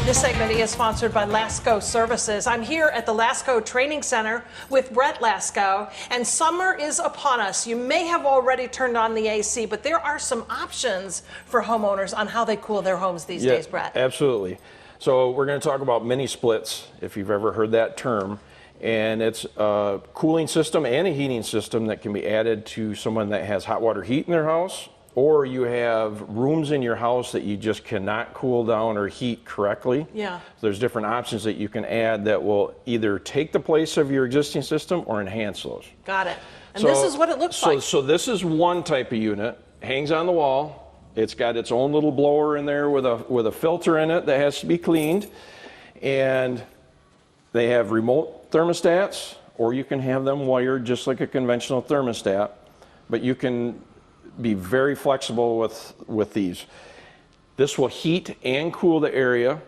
This segment is sponsored by Lascko Services. I'm here at the Lascko Training Center with Brett Lascko, and summer is upon us. You may have already turned on the AC, but there are some options for homeowners on how they cool their homes these days, Brett. Absolutely. So we're going to talk about mini splits, if you've ever heard that term. And it's a cooling system and a heating system that can be added to someone that has hot water heat in their house, or you have rooms in your house that you just cannot cool down or heat correctly. Yeah. There's different options that you can add that will either take the place of your existing system or enhance those. Got it. And this is what it looks like. So this is one type of unit, hangs on the wall. It's got its own little blower in there with a filter in it that has to be cleaned. And they have remote thermostats, or you can have them wired just like a conventional thermostat, but you can be very flexible with these. This will heat and cool the area.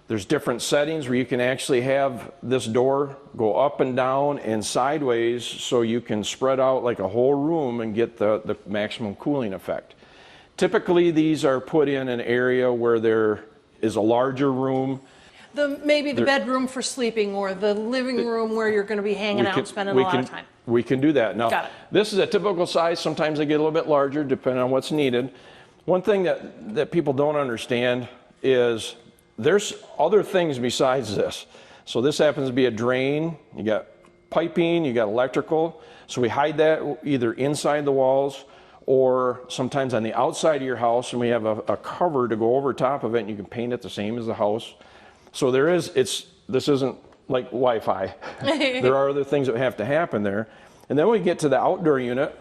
There's different settings where you can actually have this door go up and down and sideways, so you can spread out like a whole room and get the maximum cooling effect. Typically these are put in an area where there is a larger room. Maybe the bedroom for sleeping, or the living room where you're going to be hanging out and spending a lot of time. We can do that. Now, Got it. This is a typical size. Sometimes they get a little bit larger depending on what's needed. One thing that people don't understand is there's other things besides this. So this happens to be a drain. You got piping, you got electrical. So we hide that either inside the walls or sometimes on the outside of your house, and we have a cover to go over top of it, and you can paint it the same as the house. So this isn't like Wi-Fi. There are other things that have to happen there. And then we get to the outdoor unit,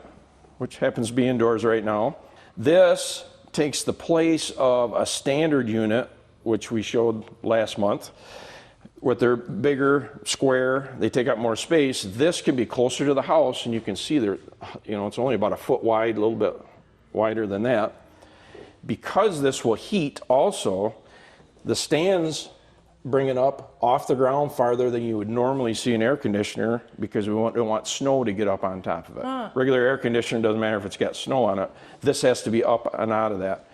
which happens to be indoors right now. This takes the place of a standard unit, which we showed last month. With their bigger square, they take up more space. This can be closer to the house, and you can see there, it's only about a foot wide, a little bit wider than that. Because this will heat also, the stands bring it up off the ground farther than you would normally see an air conditioner, because we don't want snow to get up on top of it. Regular air conditioner doesn't matter if it's got snow on it. This has to be up and out of that.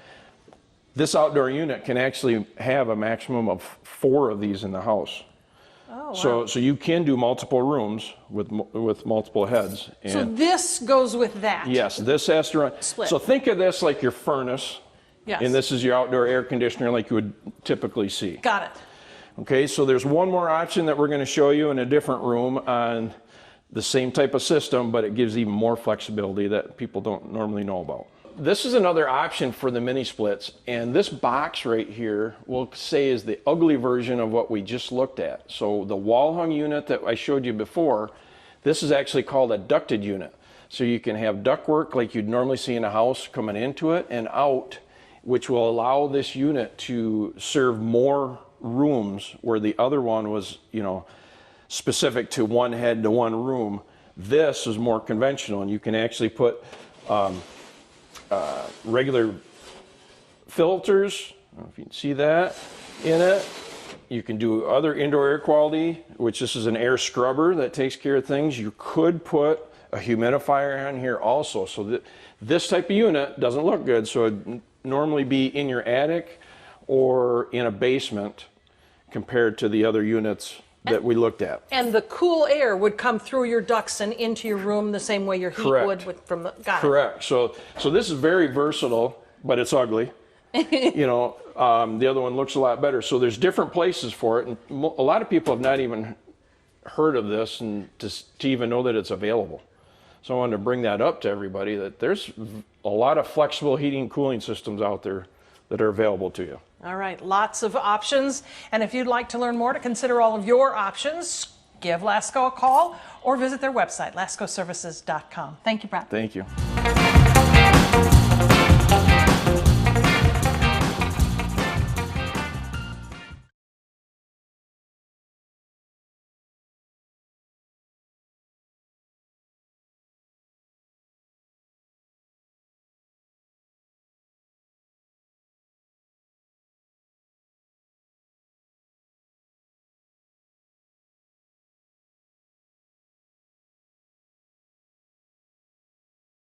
This outdoor unit can actually have a maximum of 4 of these in the house. Oh, wow. So you can do multiple rooms with multiple heads. And so this goes with that? Yes, this has to run. Split. So think of this like your furnace. Yes. And this is your outdoor air conditioner like you would typically see. Got it. Okay, so there's one more option that we're going to show you in a different room on the same type of system, but it gives even more flexibility that people don't normally know about. This is another option for the mini splits, and this box right here we'll say is the ugly version of what we just looked at. So the wall hung unit that I showed you before, this is actually called a ducted unit. So you can have ductwork like you'd normally see in a house coming into it and out, which will allow this unit to serve more rooms, where the other one was, specific to one head to one room. This is more conventional, and you can actually put regular filters, I don't know if you can see that, in it. You can do other indoor air quality, which this is an air scrubber that takes care of things. You could put a humidifier on here also. So that this type of unit doesn't look good, so it'd normally be in your attic or in a basement compared to the other units that we looked at. And the cool air would come through your ducts and into your room the same way your heat would from the... Got it. Correct. So this is very versatile, but it's ugly. The other one looks a lot better. So there's different places for it, and a lot of people have not even heard of this and to even know that it's available. So I wanted to bring that up to everybody, that there's a lot of flexible heating and cooling systems out there that are available to you. All right, lots of options. And if you'd like to learn more to consider all of your options, give Lascko a call or visit their website, lascoservices.com. Thank you, Brett. Thank you.